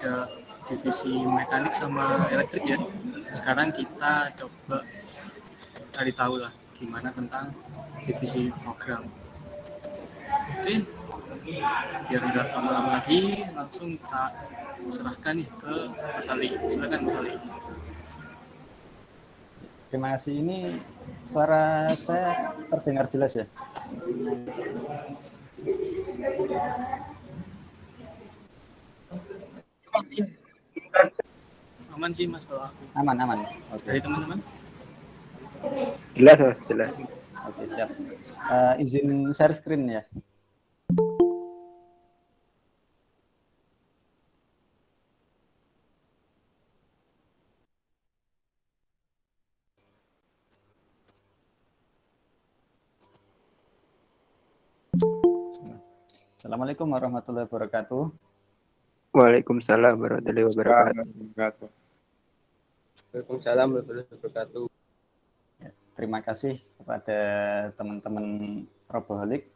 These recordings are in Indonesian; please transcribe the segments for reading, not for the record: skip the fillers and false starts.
ada divisi mekanik sama elektrik ya. Sekarang kita coba cari tahu lah gimana tentang divisi program. Oke, biar nggak lama-lama lagi, langsung kita serahkan nih ke Mas Ali. Silakan Mas Ali. Terima kasih. Ini suara saya terdengar jelas ya? Aman sih Mas kalau aku. Aman. Oke. Dari teman-teman? Jelas Mas, jelas. Oke, siap. Izin share screen ya. Assalamualaikum warahmatullahi wabarakatuh. Waalaikumsalam warahmatullahi wabarakatuh. Waalaikumsalam warahmatullahi wabarakatuh. Terima kasih kepada teman-teman Roboholic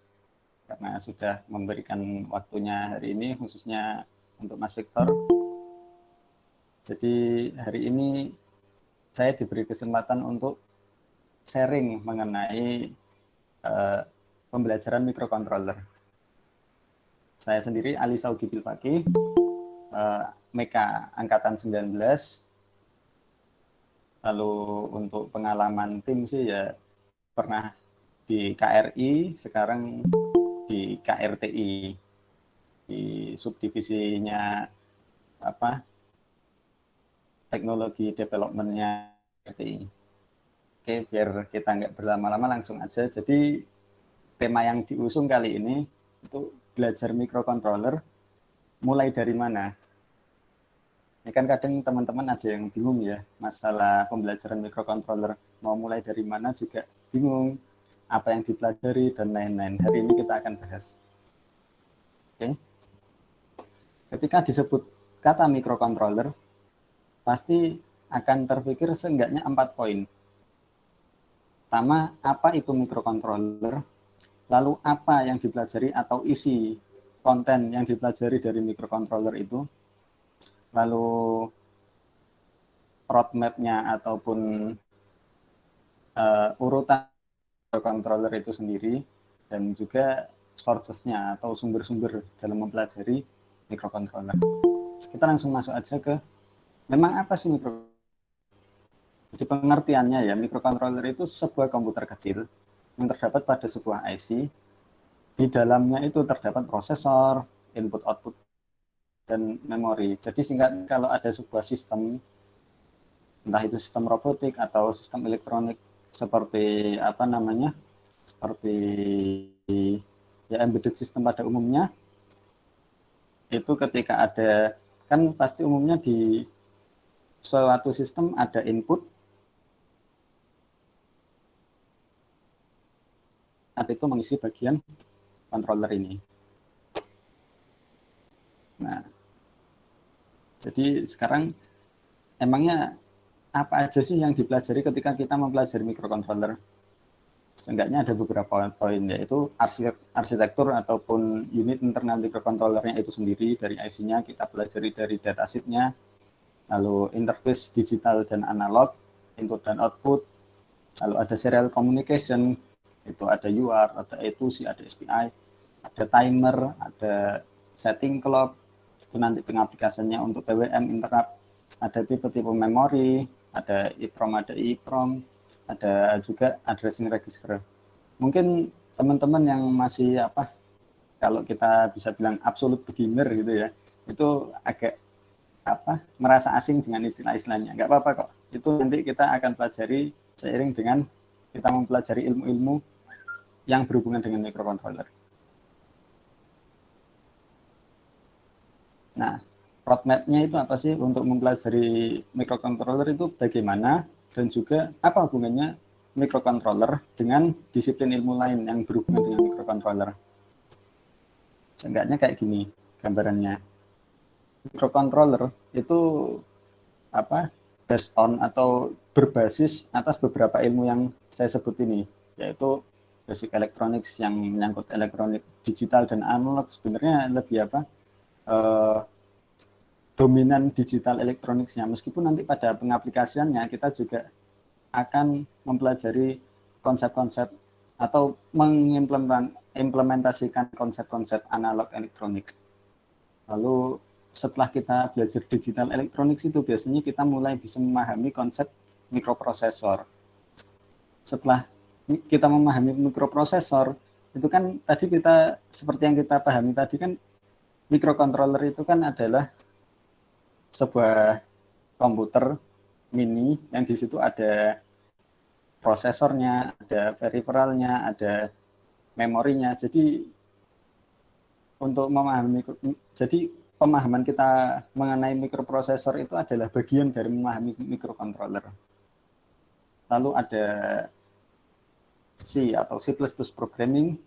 karena sudah memberikan waktunya hari ini, khususnya untuk Mas Victor. Jadi hari ini saya diberi kesempatan untuk sharing mengenai pembelajaran microcontroller. Saya sendiri Ali Saugi Bilfaqih, Meka Angkatan 19. Lalu untuk pengalaman tim sih ya pernah di KRI, sekarang di KRTI, di subdivisinya teknologi development-nya KRTI. Oke, biar kita nggak berlama-lama langsung aja. Jadi tema yang diusung kali ini itu belajar microcontroller mulai dari mana? Ini kan kadang teman-teman ada yang bingung ya masalah pembelajaran microcontroller, mau mulai dari mana juga bingung, apa yang dipelajari dan lain-lain. Hari ini kita akan bahas. Oke. Ketika disebut kata microcontroller, pasti akan terpikir seenggaknya 4 poin. Pertama, apa itu microcontroller? Lalu apa yang dipelajari atau isi konten yang dipelajari dari microcontroller itu? Lalu roadmap-nya ataupun urutan microcontroller itu sendiri, dan juga sources-nya atau sumber-sumber dalam mempelajari microcontroller. Kita langsung masuk aja ke memang apa sih microcontroller? Jadi pengertiannya ya, microcontroller itu sebuah komputer kecil yang terdapat pada sebuah IC. Di dalamnya itu terdapat prosesor, input output, dan memori. Jadi singkat, kalau ada sebuah sistem, entah itu sistem robotik atau sistem elektronik seperti seperti ya embedded system pada umumnya, itu ketika ada, kan pasti umumnya di suatu sistem ada input, itu mengisi bagian controller ini. Nah, jadi sekarang emangnya apa aja sih yang dipelajari ketika kita mempelajari microcontroller? Seenggaknya ada beberapa poin, yaitu arsitektur ataupun unit internal microcontrollernya itu sendiri, dari IC-nya kita pelajari dari datasheet-nya, lalu interface digital dan analog, input dan output, lalu ada serial communication, itu ada UART, ada I2C, ada SPI, ada timer, ada setting clock, itu nanti pengaplikasiannya untuk PWM, interrupt, ada tipe-tipe memori, ada EEPROM, ada EEPROM, ada juga addressing register. Mungkin teman-teman yang masih kalau kita bisa bilang absolute beginner gitu ya, itu agak merasa asing dengan istilah-istilahnya. Nggak apa-apa kok, itu nanti kita akan pelajari seiring dengan kita mempelajari ilmu-ilmu yang berhubungan dengan microcontroller. Nah, roadmap-nya itu apa sih untuk mempelajari microcontroller itu bagaimana, dan juga apa hubungannya microcontroller dengan disiplin ilmu lain yang berhubungan dengan microcontroller. Seenggaknya kayak gini gambarannya. Microcontroller itu based on atau berbasis atas beberapa ilmu yang saya sebut ini, yaitu basic electronics yang menyangkut elektronik digital dan analog. Sebenarnya lebih dominan digital elektroniknya, meskipun nanti pada pengaplikasiannya kita juga akan mempelajari konsep-konsep atau mengimplementasikan konsep-konsep analog elektronik. Lalu setelah kita belajar digital elektronik itu biasanya kita mulai bisa memahami konsep mikroprosesor. Setelah kita memahami mikroprosesor, itu kan tadi kita seperti yang kita pahami tadi kan, mikrocontroller itu kan adalah sebuah komputer mini yang di situ ada prosesornya, ada peripheralnya, ada memorinya. Jadi untuk memahami, jadi pemahaman kita mengenai mikroprosesor itu adalah bagian dari memahami mikrocontroller. Lalu ada C atau C++ programming,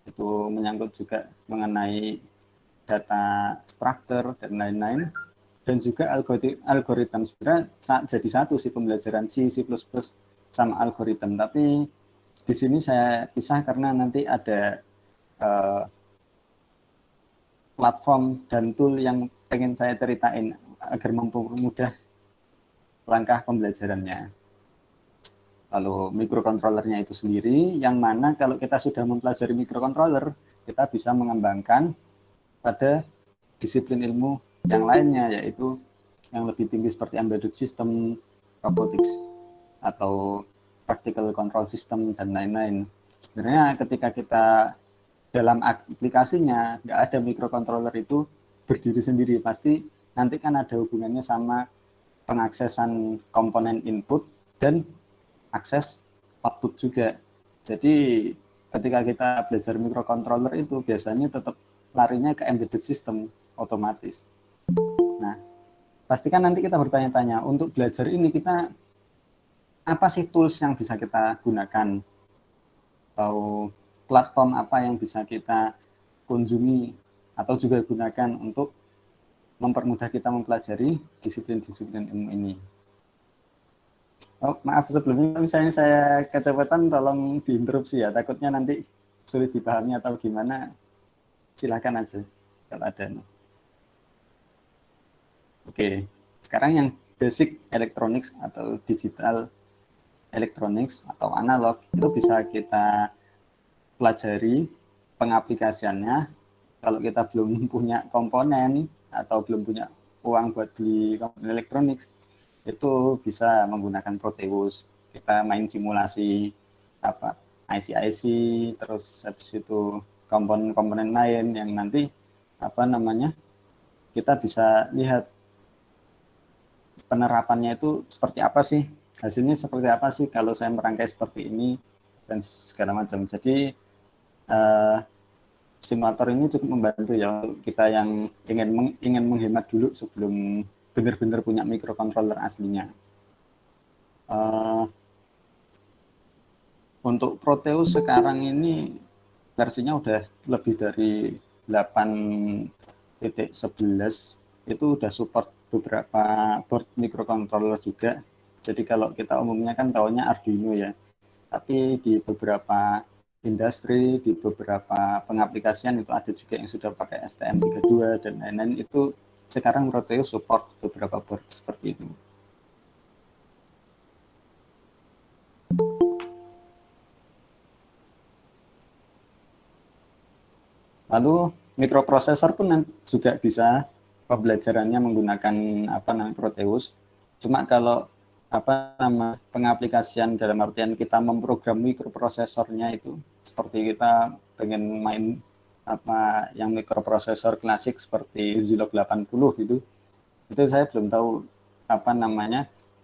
itu menyangkut juga mengenai data structure dan lain-lain, dan juga algoritma. Sebenarnya jadi satu sih pembelajaran C++ sama algoritma, tapi di sini saya pisah karena nanti ada platform dan tool yang pengen saya ceritain agar mempermudah langkah pembelajarannya. Lalu mikrokontrolernya itu sendiri, yang mana kalau kita sudah mempelajari mikrokontroler, kita bisa mengembangkan pada disiplin ilmu yang lainnya, yaitu yang lebih tinggi seperti embedded system, robotics, atau practical control system, dan lain-lain. Sebenarnya ketika kita dalam aplikasinya, nggak ada mikrokontroler itu berdiri sendiri, pasti nanti kan ada hubungannya sama pengaksesan komponen input dan akses output juga. Jadi ketika kita belajar mikrocontroller itu biasanya tetap larinya ke embedded system otomatis. Nah, pastikan nanti kita bertanya-tanya, untuk belajar ini kita apa sih tools yang bisa kita gunakan, atau platform apa yang bisa kita kunjungi atau juga gunakan untuk mempermudah kita mempelajari disiplin-disiplin ilmu ini. Oh, maaf sebelumnya misalnya saya kecepatan, tolong diinterupsi ya, takutnya nanti sulit dipahami atau gimana, silakan aja kalau ada. Oke, sekarang yang basic electronics atau digital electronics atau analog itu bisa kita pelajari pengaplikasiannya. Kalau kita belum punya komponen atau belum punya uang buat beli komponen elektronik, itu bisa menggunakan Proteus. Kita main simulasi IC-IC, terus habis itu komponen-komponen lain yang nanti kita bisa lihat penerapannya itu seperti apa sih, hasilnya seperti apa sih kalau saya merangkai seperti ini dan segala macam. Jadi simulator ini cukup membantu ya kita yang ingin menghemat dulu sebelum benar-benar punya mikrocontroller aslinya. Untuk Proteus sekarang ini versinya udah lebih dari 8.11, itu udah support beberapa board microcontroller juga. Jadi kalau kita umumnya kan tahunya Arduino ya, tapi di beberapa industri, di beberapa pengaplikasian itu ada juga yang sudah pakai STM32 dan lain-lain. Itu sekarang Proteus support beberapa board seperti itu. Lalu mikroprosesor pun juga bisa pembelajarannya menggunakan Proteus. Cuma kalau pengaplikasian dalam artian kita memprogram mikroprosesornya itu seperti kita pengen main yang mikroprosesor klasik seperti Zilog 80 gitu. Itu saya belum tahu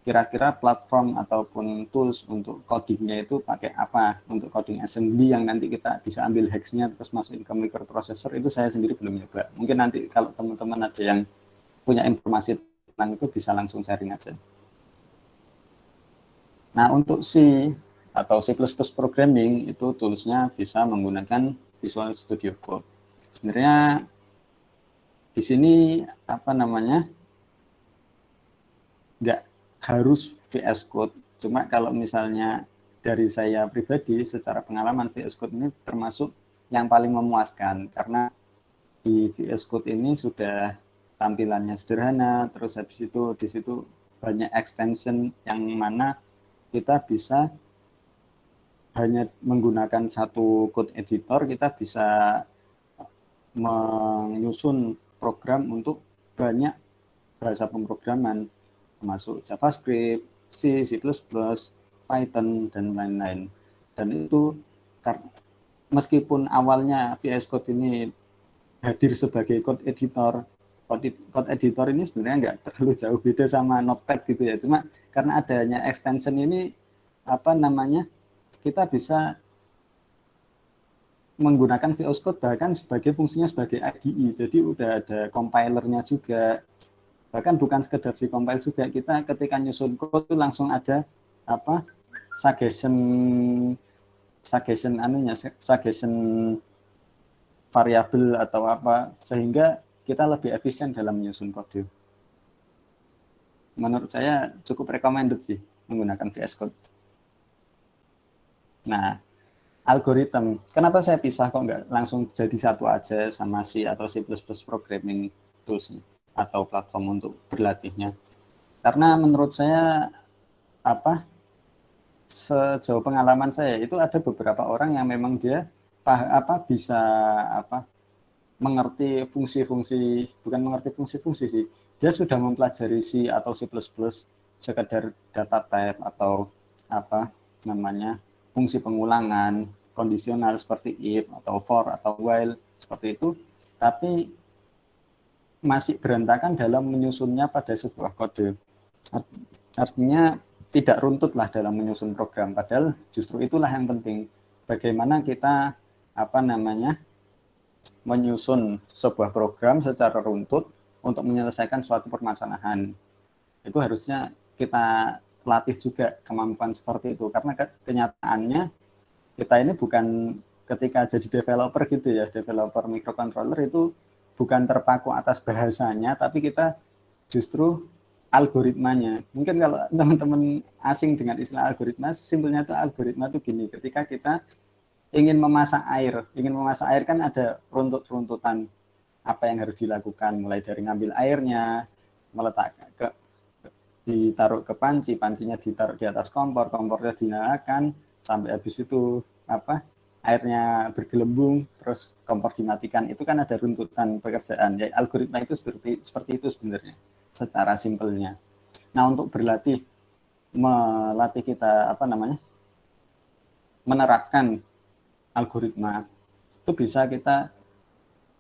kira-kira platform ataupun tools untuk codingnya itu pakai apa, untuk coding assembly yang nanti kita bisa ambil hex-nya terus masukin ke mikroprosesor, itu saya sendiri belum nyoba. Mungkin nanti kalau teman-teman ada yang punya informasi tentang itu bisa langsung sharing aja. Nah, untuk C atau C++ programming itu toolsnya bisa menggunakan Visual Studio Code. Sebenarnya di sini nggak harus VS Code. Cuma kalau misalnya dari saya pribadi, secara pengalaman VS Code ini termasuk yang paling memuaskan, karena di VS Code ini sudah tampilannya sederhana, terus habis itu di situ banyak extension yang mana kita bisa hanya menggunakan satu code editor, kita bisa menyusun program untuk banyak bahasa pemrograman, termasuk JavaScript, C, C++, Python, dan lain-lain. Dan itu meskipun awalnya VS Code ini hadir sebagai code editor ini sebenarnya nggak terlalu jauh beda sama Notepad gitu ya. Cuma karena adanya extension ini, kita bisa menggunakan VS Code bahkan sebagai fungsinya sebagai IDE. Jadi udah ada compilernya juga. Bahkan bukan sekedar di compile juga, kita ketika nyusun code itu langsung ada suggestion variabel atau apa, sehingga kita lebih efisien dalam menyusun kode. Menurut saya cukup recommended sih menggunakan VS Code. Nah, algoritma, kenapa saya pisah kok nggak langsung jadi satu aja sama C atau C++ programming tools atau platform untuk berlatihnya? Karena menurut saya sejauh pengalaman saya itu ada beberapa orang yang memang dia bisa mengerti fungsi-fungsi, bukan mengerti fungsi-fungsi sih, dia sudah mempelajari C atau C++ sekedar data type atau fungsi pengulangan kondisional seperti if atau for atau while seperti itu, tapi masih berantakan dalam menyusunnya pada sebuah kode. Artinya tidak runtut lah dalam menyusun program, padahal justru itulah yang penting. Bagaimana kita menyusun sebuah program secara runtut untuk menyelesaikan suatu permasalahan. Itu harusnya kita latih juga kemampuan seperti itu, karena kenyataannya kita ini bukan ketika jadi developer gitu ya, developer microcontroller itu bukan terpaku atas bahasanya, tapi kita justru algoritmanya. Mungkin kalau teman-teman asing dengan istilah algoritma, simpelnya itu algoritma itu gini, ketika kita ingin memasak air kan ada runtutan apa yang harus dilakukan, mulai dari ngambil airnya, meletakkan ditaruh ke panci, pancinya ditaruh di atas kompor, kompornya dinyalakan, sampai habis itu airnya bergelembung, terus kompor dimatikan. Itu kan ada runtutan pekerjaan. Ya, algoritma itu seperti itu sebenarnya, secara simpelnya. Nah, untuk melatih kita menerapkan algoritma, itu bisa kita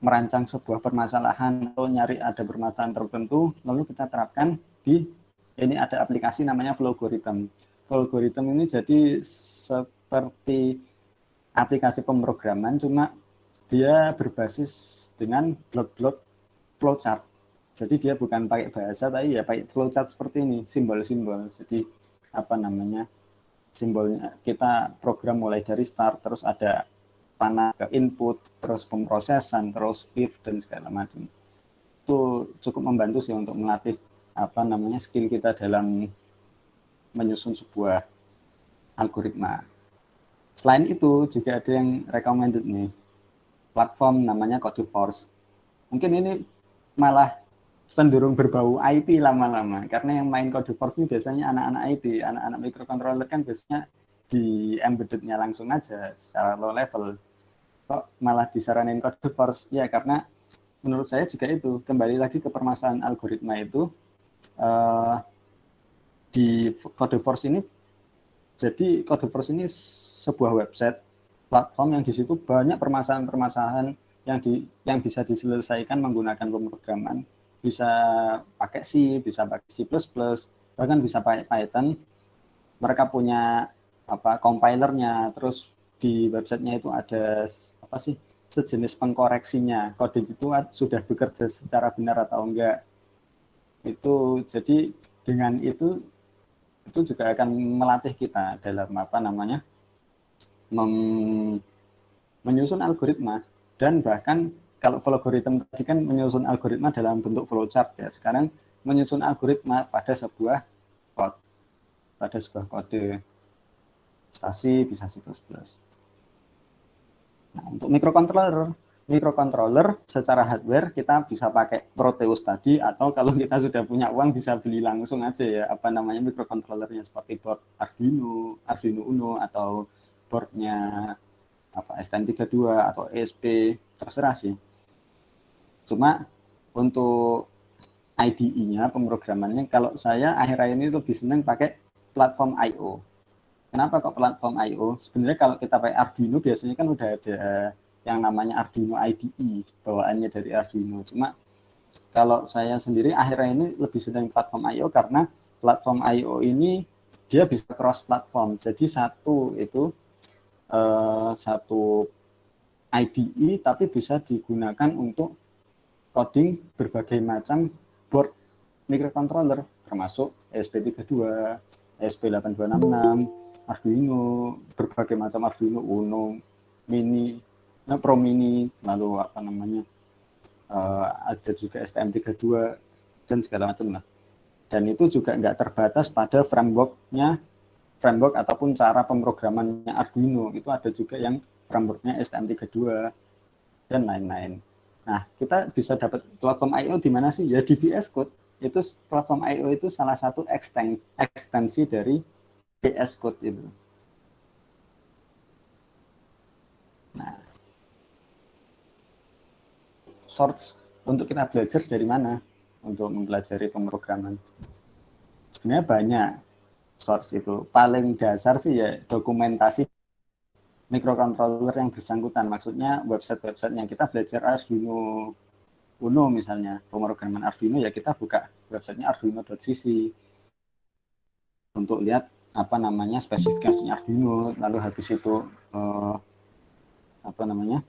merancang sebuah permasalahan atau nyari ada permasalahan tertentu, lalu kita terapkan ini ada aplikasi namanya Flowgorithm. Flowgorithm ini jadi seperti aplikasi pemrograman, cuma dia berbasis dengan blok-blok flowchart. Jadi dia bukan pakai bahasa, tapi ya pakai flowchart seperti ini, simbol-simbol. Jadi simbolnya kita program mulai dari start, terus ada panah ke input, terus pemrosesan, terus if dan segala macam. Itu cukup membantu sih untuk melatih skill kita dalam menyusun sebuah algoritma. Selain itu juga ada yang recommended nih, platform namanya Codeforce. Mungkin ini malah cenderung berbau IT lama-lama, karena yang main Codeforce ini biasanya anak-anak IT, anak-anak microcontroller kan biasanya di embedded-nya langsung aja secara low level. Kok malah disaranin Codeforce? Ya karena menurut saya juga itu, kembali lagi ke permasalahan algoritma itu, di Codeforce ini, jadi Codeforce ini sebuah website platform yang di situ banyak permasalahan-permasalahan yang bisa diselesaikan menggunakan pemrograman, bisa pakai C, bisa pakai C++, bahkan bisa pakai Python. Mereka punya compilernya, terus di websitenya itu ada sejenis pengkoreksinya, kode itu sudah bekerja secara benar atau enggak. Itu jadi dengan itu juga akan melatih kita dalam menyusun algoritma. Dan bahkan kalau algoritma tadi kan menyusun algoritma dalam bentuk flowchart ya, sekarang menyusun algoritma pada sebuah kode stasi bisa C++. Nah, untuk microcontroller microcontroller secara hardware kita bisa pakai Proteus tadi, atau kalau kita sudah punya uang bisa beli langsung aja ya apa namanya microcontrollernya, seperti board Arduino Uno, atau boardnya apa STM32 atau ESP, terserah sih. Cuma untuk IDE-nya, pemrogramannya, kalau saya akhir-akhir ini lebih senang pakai platform I/O. Kenapa kok platform I/O? Sebenarnya kalau kita pakai Arduino biasanya kan udah ada yang namanya Arduino IDE, bawaannya dari Arduino. Cuma kalau saya sendiri akhirnya ini lebih senang platform I/O karena platform I/O ini dia bisa cross platform. Jadi satu IDE tapi bisa digunakan untuk coding berbagai macam board microcontroller, termasuk ESP32, ESP8266, Arduino, berbagai macam Arduino Uno, Mini, Pro Mini, lalu apa namanya, ada juga STM32 dan segala macam lah. Dan itu juga nggak terbatas pada framework ataupun cara pemrogramannya Arduino, itu ada juga yang frameworknya STM32 dan lain-lain. Nah, kita bisa dapat platform I/O di mana sih? Ya di VS Code. Itu platform I/O itu salah satu ekstensi dari VS Code itu. Nah, source untuk kita belajar dari mana untuk mempelajari pemrograman? Sebenarnya banyak source itu. Paling dasar sih ya dokumentasi microcontroller yang bersangkutan. Maksudnya website-website yang kita belajar Arduino Uno misalnya, pemrograman Arduino, ya kita buka websitenya arduino.cc untuk lihat apa namanya spesifikasinya Arduino, lalu habis itu apa namanya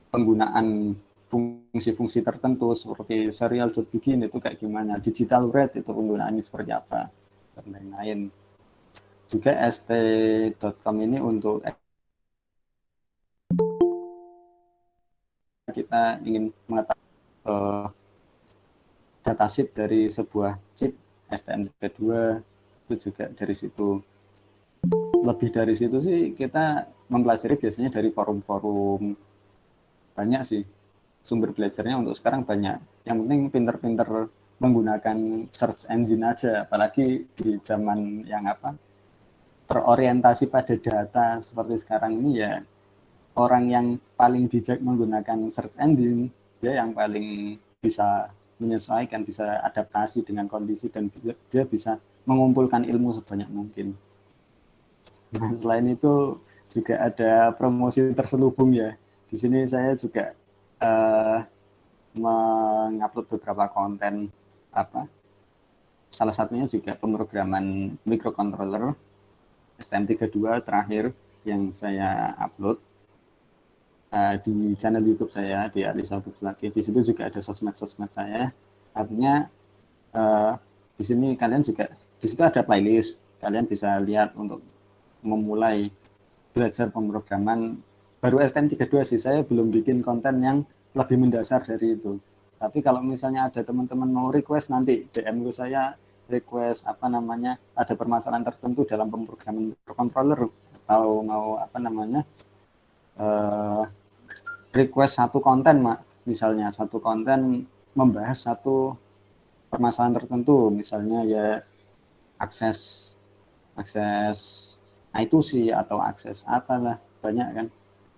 penggunaan fungsi-fungsi tertentu seperti serial.begin itu kayak gimana, digital read itu penggunaannya seperti apa, dan lain-lain. Juga st.com ini untuk kita ingin mengetahui datasheet dari sebuah chip STM32, itu juga dari situ. Lebih dari situ sih kita mempelajari biasanya dari forum-forum. Banyak sih sumber belajarnya untuk sekarang, banyak. Yang penting pinter-pinter menggunakan search engine aja, apalagi di zaman yang terorientasi pada data seperti sekarang ini ya. Orang yang paling bijak menggunakan search engine, dia yang paling bisa menyesuaikan, bisa adaptasi dengan kondisi, dan dia bisa mengumpulkan ilmu sebanyak mungkin. Nah, selain itu juga ada promosi terselubung ya. Di sini saya juga mengupload beberapa konten salah satunya juga pemrograman microcontroller STM32 terakhir yang saya upload di channel YouTube saya di Alisa Lagi. Di situ juga ada sosmed saya. Artinya di sini kalian juga, di situ ada playlist, kalian bisa lihat untuk memulai belajar pemrograman. Baru STM32 sih, saya belum bikin konten yang lebih mendasar dari itu. Tapi kalau misalnya ada teman-teman mau request, nanti DM ke saya, request ada permasalahan tertentu dalam pemrograman microcontroller, atau mau request satu konten, misalnya satu konten membahas satu permasalahan tertentu, misalnya ya akses I2C atau akses apalah, banyak kan,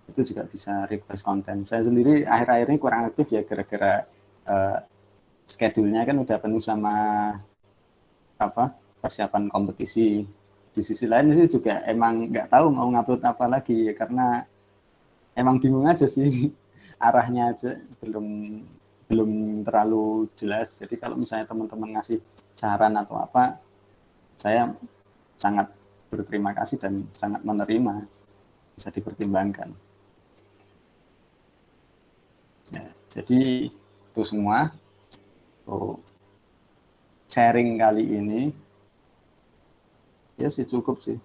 itu juga bisa request konten. Saya sendiri akhir-akhir ini kurang aktif ya, gara-gara schedule-nya kan udah penuh sama persiapan kompetisi. Di sisi lain sih juga emang nggak tahu mau ngupload apa lagi, karena emang bingung aja sih arahnya aja belum terlalu jelas. Jadi kalau misalnya teman-teman ngasih saran atau apa, saya sangat berterima kasih dan sangat menerima, bisa dipertimbangkan. Ya, jadi itu semua sharing kali ini ya sih, cukup sih.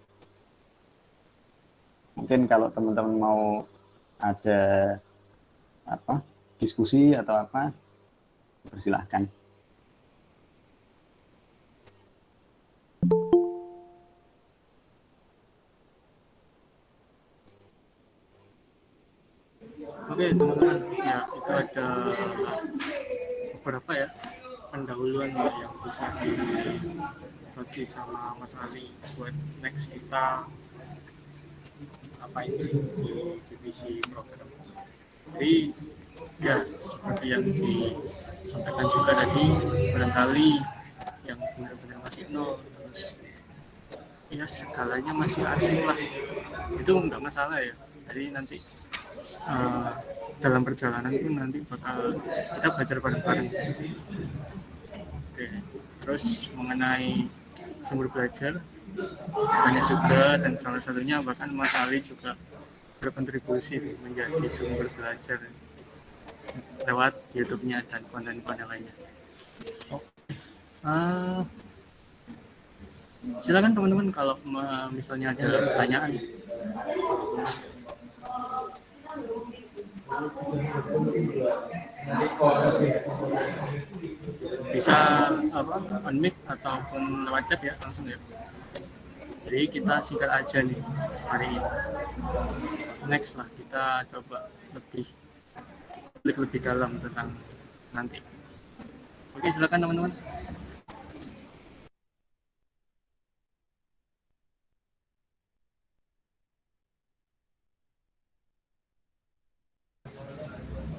Mungkin kalau teman-teman mau ada diskusi atau apa, persilahkan. itu ada beberapa ya pendahuluan yang bisa dibagi sama Mas Ali buat next kita apain sih di divisi program. Jadi ya seperti yang disampaikan juga tadi, barangkali yang benar-benar masih nol, terus ya skalanya masih asing lah, itu nggak masalah ya. Jadi nanti dalam perjalanan pun nanti bakal kita belajar bareng-bareng. Oke. Terus mengenai sumber belajar banyak juga, dan salah satunya bahkan Mas Ali juga berkontribusi menjadi sumber belajar lewat YouTube-nya dan konten-konten lainnya. Silakan teman-teman kalau misalnya ada pertanyaan. Bisa on-mic ataupun lewat chat ya, langsung ya. Jadi kita singkat aja nih hari ini. Next lah kita coba lebih dalam tentang nanti. Oke, silakan teman-teman.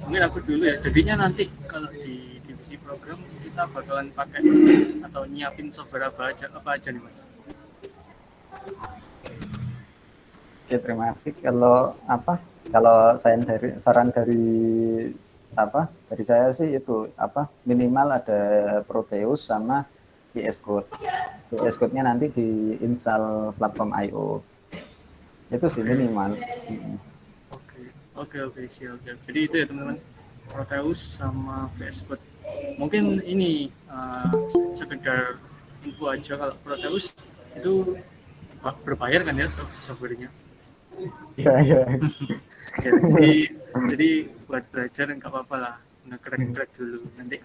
Mungkin aku dulu ya. Jadinya nanti kalau di divisi program kita bakalan pakai atau nyiapin software apa aja nih Mas? Oke, terima kasih. Kalau saran dari saya sih itu minimal ada Proteus sama VS Code. VS Code-nya nanti diinstal platform IO. Itu sih minimal. Oke, siap. Jadi itu ya teman-teman, Proteus sama VS Code. Mungkin ini sekedar info aja, kalau Proteus itu berbayar kan ya software-nya? Iya. Jadi buat belajar nggak apa-apa lah, nge-crack dulu. Nanti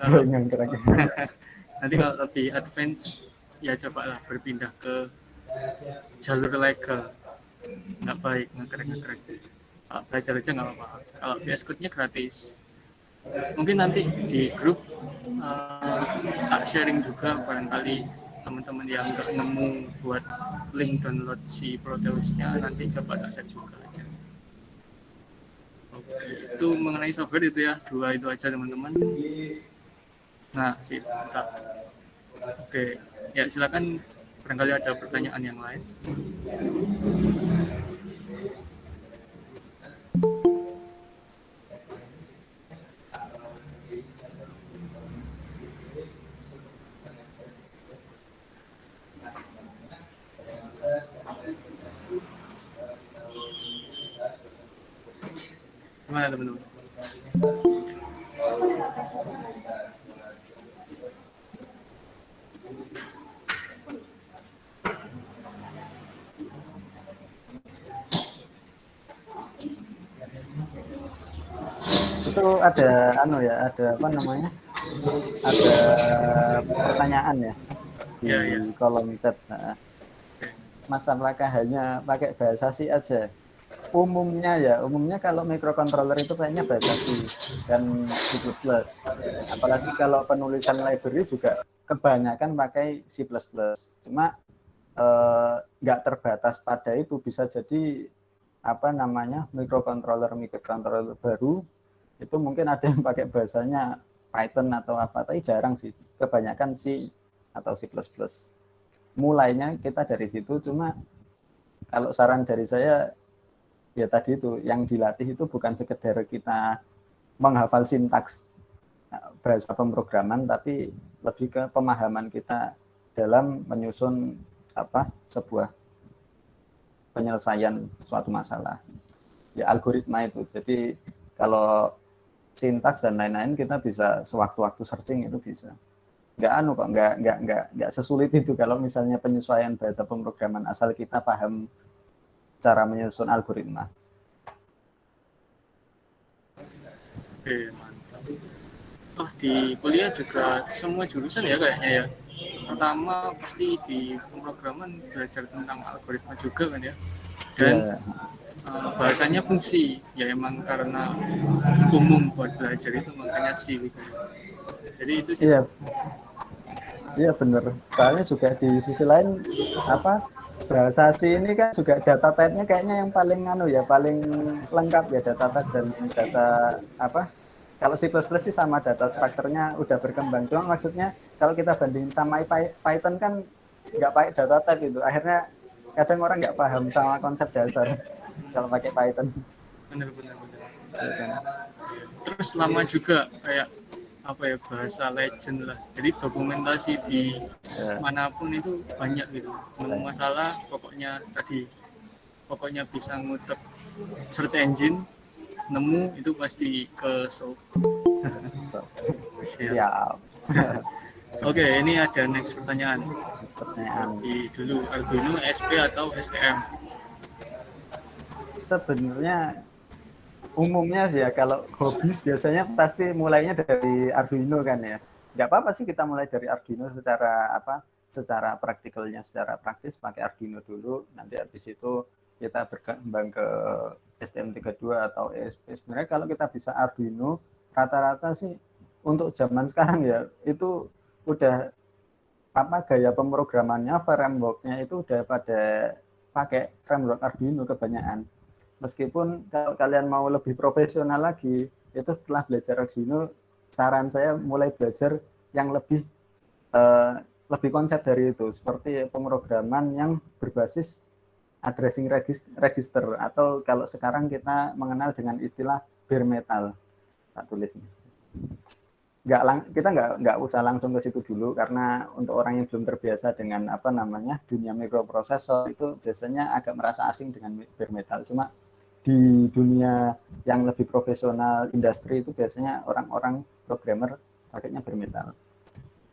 kalau lebih advance ya cobalah berpindah ke jalur legal. Nggak baik nge-crack. Belajar aja nggak apa-apa. Kalau VS Code-nya gratis. Mungkin nanti di grup tak sharing juga, barangkali teman-teman yang nggak nemu buat link download si Proteus-nya, nanti coba tak share juga aja. Oke, itu mengenai software itu ya, 2 itu aja teman-teman. Nah, sip. Oke, ya silakan, barangkali ada pertanyaan yang lain. Gimana teman-teman? Itu ada ada pertanyaan ya di kolom chat. Mas, apakah hanya pakai bahasa C aja? Umumnya kalau microcontroller itu kayaknya bahasa C dan C++. Apalagi kalau penulisan library juga kebanyakan pakai C++. Cuma nggak terbatas pada itu, bisa jadi microcontroller baru itu mungkin ada yang pakai bahasanya Python atau apa, tapi jarang sih. Kebanyakan C atau C++. Mulainya kita dari situ. Cuma kalau saran dari saya ya tadi itu, yang dilatih itu bukan sekedar kita menghafal sintaks bahasa pemrograman, tapi lebih ke pemahaman kita dalam menyusun sebuah penyelesaian suatu masalah. Ya algoritma itu. Jadi kalau sintaks dan lain-lain kita bisa sewaktu-waktu searching, itu bisa. Nggak sesulit itu kalau misalnya penyesuaian bahasa pemrograman, asal kita paham cara menyusun algoritma. Oke, mantap. Toh di kuliah juga semua jurusan ya kayaknya ya. Pertama pasti di pemrograman belajar tentang algoritma juga kan ya. Dan bahasanya pun C, ya emang karena umum buat belajar itu makanya C gitu. Jadi itu sih. Iya, iya bener. Soalnya juga di sisi lain apa bahasa C ini kan juga data type-nya kayaknya yang paling paling lengkap ya data type dan data apa. Kalau C++ sih sama data strukturnya udah berkembang. Cuma maksudnya kalau kita bandingin sama Python kan nggak pakai data type itu. Akhirnya kadang orang nggak paham sama konsep dasar kalau pakai Python. Bener-bener. Ya kan? Terus lama juga kayak apa ya bahasa legend lah. Jadi dokumentasi di Ya. manapun itu banyak gitu. Nemu masalah pokoknya bisa ngutek search engine, nemu itu pasti ke solve. Siap. Siap. Oke, ini ada next pertanyaan. Pertanyaan. Dulu Arduino SP atau STM? Sebenarnya umumnya sih ya kalau hobis biasanya pasti mulainya dari Arduino kan ya. Nggak apa-apa sih kita mulai dari Arduino secara praktikalnya, secara praktis pakai Arduino dulu. Nanti habis itu kita berkembang ke STM32 atau ESP. Sebenarnya kalau kita bisa Arduino, rata-rata sih untuk zaman sekarang ya itu udah gaya pemrogramannya, frameworknya itu udah pada pakai framework Arduino kebanyakan. Meskipun kalau kalian mau lebih profesional lagi, itu setelah belajar Arduino, saran saya mulai belajar yang lebih konsep dari itu, seperti pemrograman yang berbasis addressing register atau kalau sekarang kita mengenal dengan istilah bare metal. Tak tulisnya. Kita nggak usah langsung ke situ dulu karena untuk orang yang belum terbiasa dengan dunia mikroprosesor itu biasanya agak merasa asing dengan bare metal. Cuma di dunia yang lebih profesional industri itu biasanya orang-orang programmer pakainya bare metal.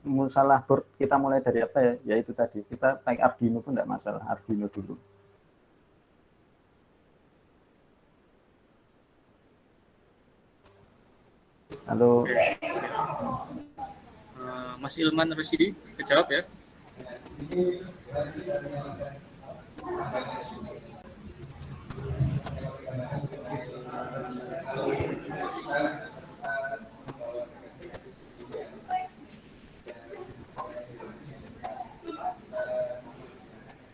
Masalah board kita mulai dari apa ya? Ya itu tadi kita pakai Arduino pun tidak masalah, Arduino dulu. Halo. Mas Ilman Rashidi, kejawab ya.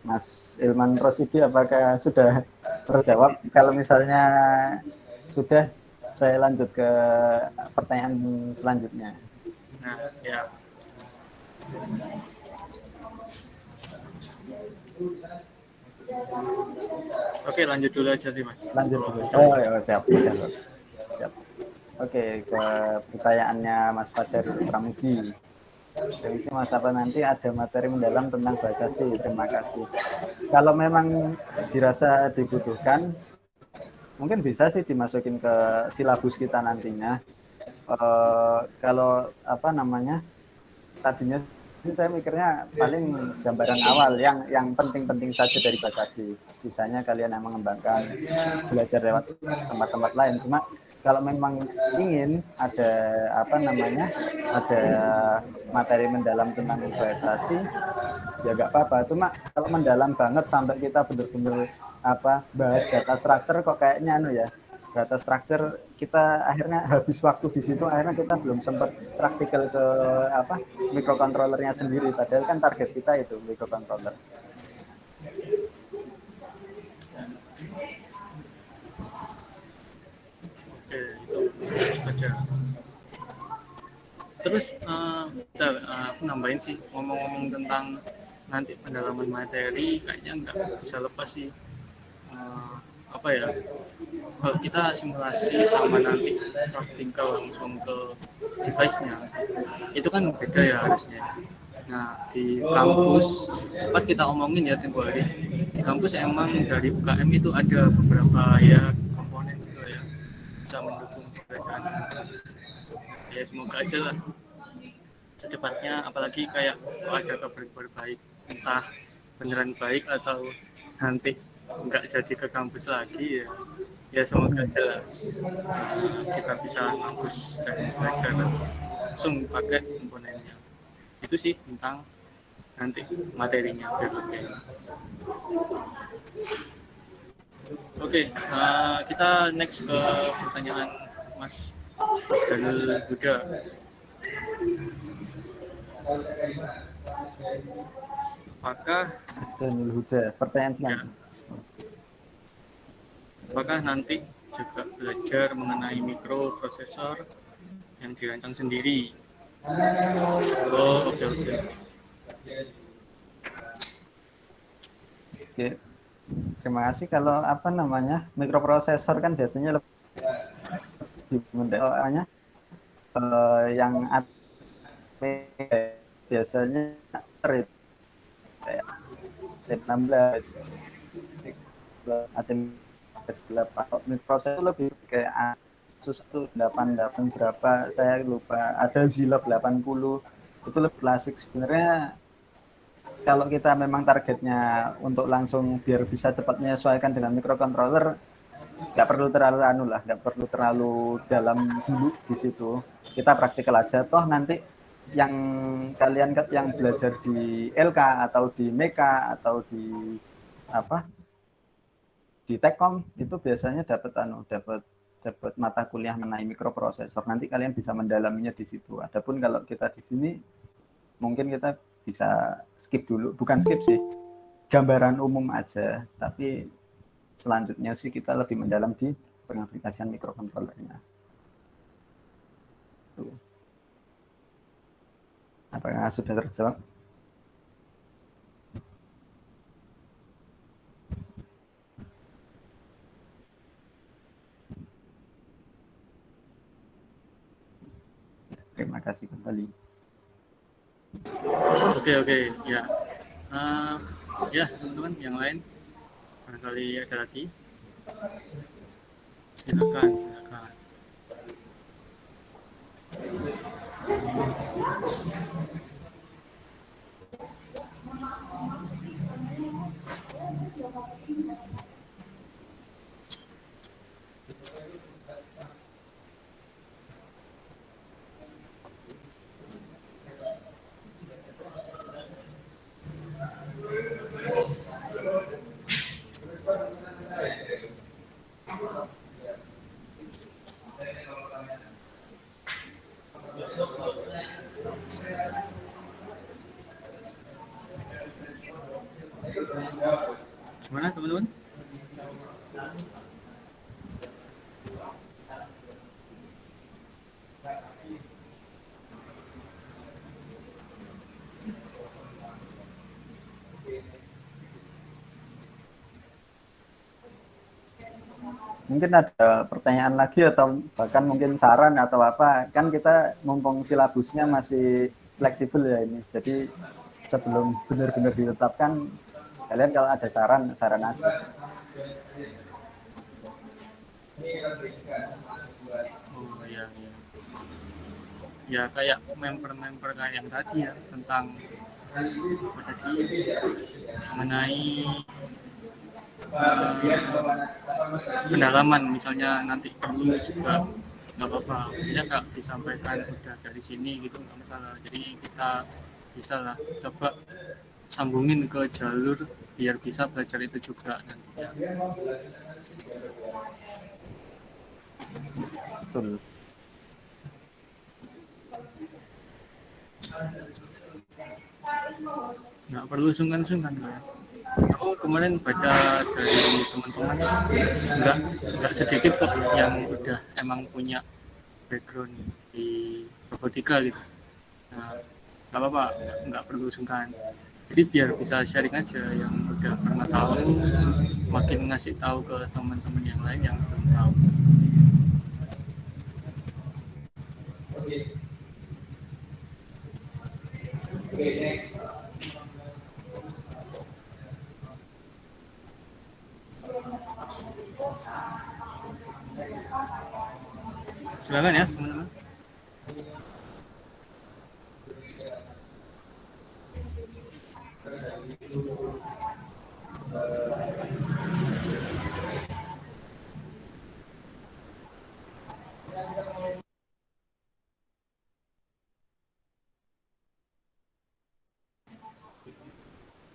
Mas Ilman Rosidi, apakah sudah terjawab? Kalau misalnya sudah, saya lanjut ke pertanyaan selanjutnya. Nah, ya. Oke, lanjut dulu aja sih, Mas. Lanjut dulu. Oh, ya, siap. Siap. Oke, ke pertanyaannya Mas Fajar Pramuji. Jadi Mas apa nanti ada materi mendalam tentang bahasa C. Terima kasih. Kalau memang dirasa dibutuhkan, mungkin bisa sih dimasukin ke silabus kita nantinya. Kalau tadinya sih saya mikirnya paling gambaran awal yang penting-penting saja dari bahasa C. Sisanya kalian yang mengembangkan belajar lewat tempat-tempat lain. Cuma kalau memang ingin ada ada materi mendalam tentang bahasa C, ya nggak apa-apa. Cuma kalau mendalam banget sampai kita benar-benar bahas data structure kok kayaknya data structure kita akhirnya habis waktu di situ, akhirnya kita belum sempat praktikal ke mikrokontrolernya sendiri, padahal kan target kita itu mikrokontroler. Oke, itu aja. Terus aku nambahin sih, ngomong-ngomong tentang nanti pendalaman materi, kayaknya nggak bisa lepas sih kalau kita simulasi sama nanti praktikal langsung ke device-nya, itu kan beda ya harusnya. Nah, di kampus sempat kita omongin ya tempo hari, di kampus emang dari UKM itu ada beberapa ya komponen gitu ya, bisa mendukung pembelajaran. Ya semoga aja lah secepatnya, apalagi kayak ada kabar baik, entah beneran baik atau nanti nggak jadi ke kampus lagi ya semoga aja lah kita bisa kampus dan belajar langsung pakai komponennya. Itu sih tentang nanti materinya berikutnya. Oke, kita next ke pertanyaan Mas Daniel Buddha. Apakah Daniel Huda, pertanyaan ya, selanjutnya. apakah nanti juga belajar mengenai mikroprosesor yang dirancang sendiri? Oh, oke oke. Oke, terima kasih. Kalau apa namanya mikroprosesor kan biasanya lebih mendapatkannya yang biasanya rate kayak rate 16 ada 8 mikroprosesor lebih kayak Asus itu 88 berapa saya lupa, ada Zilog 80 itu lebih klasik sebenarnya. Kalau kita memang targetnya untuk langsung biar bisa cepat menyesuaikan dengan microcontroller, nggak perlu terlalu nggak perlu terlalu dalam dulu di situ. Kita praktikal aja. Toh nanti yang kalian yang belajar di LK atau di Meka atau di apa di Tekkom itu biasanya dapat dapat mata kuliah mengenai mikroprosesor. Nanti kalian bisa mendalaminya di situ. Adapun kalau kita di sini mungkin kita bisa skip dulu, bukan skip sih, gambaran umum aja, tapi selanjutnya sih kita lebih mendalam di pengaplikasian mikrokontrolernya. Tuh. Apakah sudah terjawab? Terima kasih kembali. Oke, ya. Ya, teman-teman yang lain barangkali ada lagi. Silakan. Gimana teman-teman? Mungkin ada pertanyaan lagi atau bahkan mungkin saran atau apa, kan kita mumpung silabusnya masih fleksibel ya ini, jadi sebelum benar-benar ditetapkan kalian kalau ada saran aja. Oh iya. Ya kayak member kayak yang tadi ya, tentang mengenai pendalaman, misalnya nanti perlu juga nggak apa-apa, ya nggak disampaikan udah dari sini gitu, nggak masalah. Jadi kita bisa lah coba sambungin ke jalur biar bisa belajar itu juga nantinya. Betul. Nggak perlu sungkan-sungkan ya. Aku kemarin baca dari teman-teman, nggak sedikit kok yang udah emang punya background di robotika gitu. Nah, nggak apa-apa, nggak perlu sungkan. Jadi biar bisa sharing aja yang udah pernah tahu, makin ngasih tahu ke teman-teman yang lain yang belum tahu. Silakan ya teman-teman.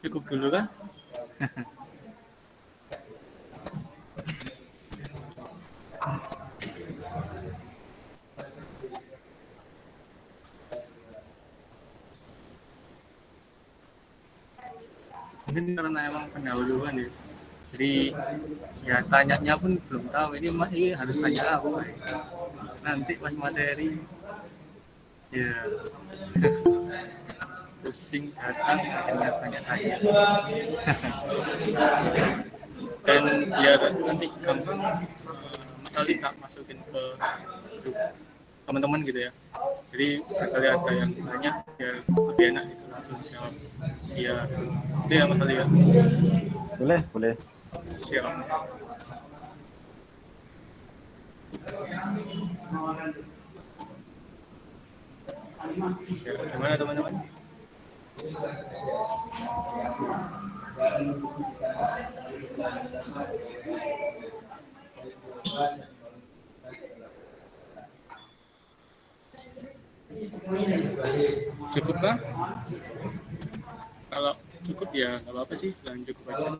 Cukup dulu kan? mungkin karena emang pendahuluan ya. Jadi ya tanyanya pun belum tahu ini mas ini harus tanya apa nanti pas materi ya pusing datang akhirnya tanya-tanya dan biar nanti gampang Mas Ali tak masukin ke grup teman-teman gitu ya. Jadi barangkali ada yang tanya biar lebih enak gitu langsung jawab. Iya, itu ya Mas Ali ya. Boleh. Siap. Ya, gimana teman-teman? Cukup kah? Kalau cukup ya nggak apa-apa sih, jangan cukup aja.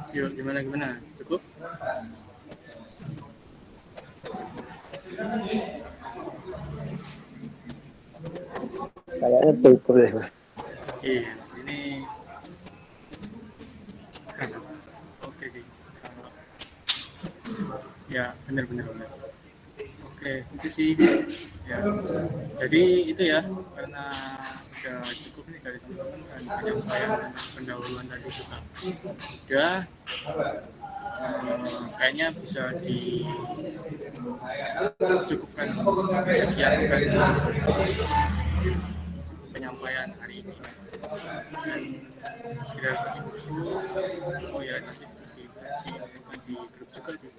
Yuk, gimana? Cukup? Kayaknya cukup deh, Mas. Iya, ini oke sih. Ya, benar. Oke, itu sih. Ya, jadi itu ya, karena udah cukup nih dari teman-teman dan penyampaian dan pendahuluan tadi juga. Ya, kayaknya bisa dicukupkan sekian kan penyampaian hari ini. Dan segera oh ya nanti di grup juga sih.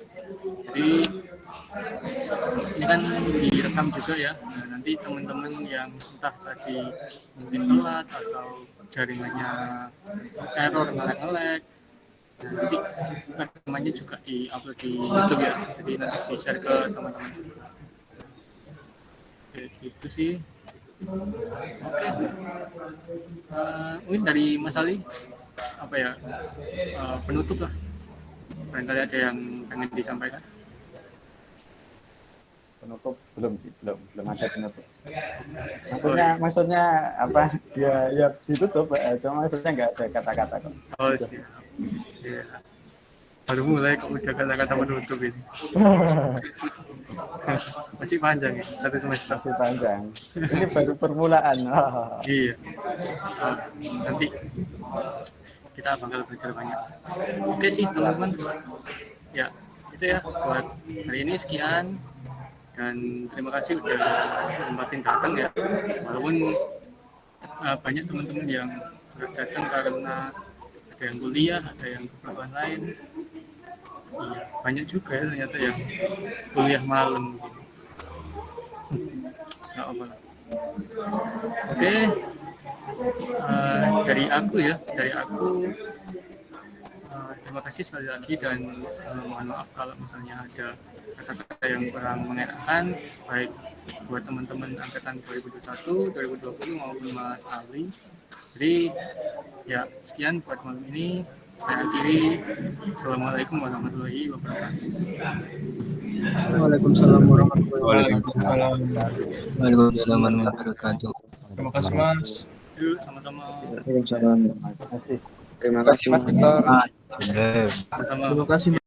Jadi ini kan direkam juga ya. Nah, nanti teman-teman yang entah tadi mungkin telat atau jaringannya error ngelek-ngelek, nah, nanti rekamannya juga di-upload di YouTube ya. Jadi nanti di-share ke teman-teman. Oke, gitu sih. Oke. Mungkin dari Mas Ali apa ya penutup lah. Barangkali ada yang pengen disampaikan. Penutup belum ada penutup. Maksudnya apa? Ya ditutup, cuma maksudnya nggak ada kata-kata kok. Oh siap. Ya. Baru mulai kok udah kata-kata menutup ini. Masih panjang ya, 1 semester. Masih panjang. Ini baru permulaan. Iya. Nanti kita bakal belajar banyak. Oke sih teman-teman. Ya, itu ya buat hari ini sekian. Dan terima kasih udah sempetin datang ya. Walaupun banyak teman-teman yang sudah datang karena ada yang kuliah, ada yang keperluan lain. Iya, banyak juga ya ternyata yang kuliah malam gitu. Nggak apa. Oke, dari aku terima kasih sekali lagi dan mohon maaf kalau misalnya ada kata-kata yang kurang mengenakan baik buat teman-teman angkatan 2021, 2020 maupun Mas Ali. Jadi ya sekian buat malam ini. Saya akhiri. Assalamualaikum warahmatullahi wabarakatuh. Waalaikumsalam warahmatullahi Waalaikumsalam. warahmatullahi wabarakatuh. Terima kasih Mas. Yuk sama-sama. Waalaikumsalam. Terima kasih. Terima kasih, Mas. Ah, Sama-sama. terima kasih.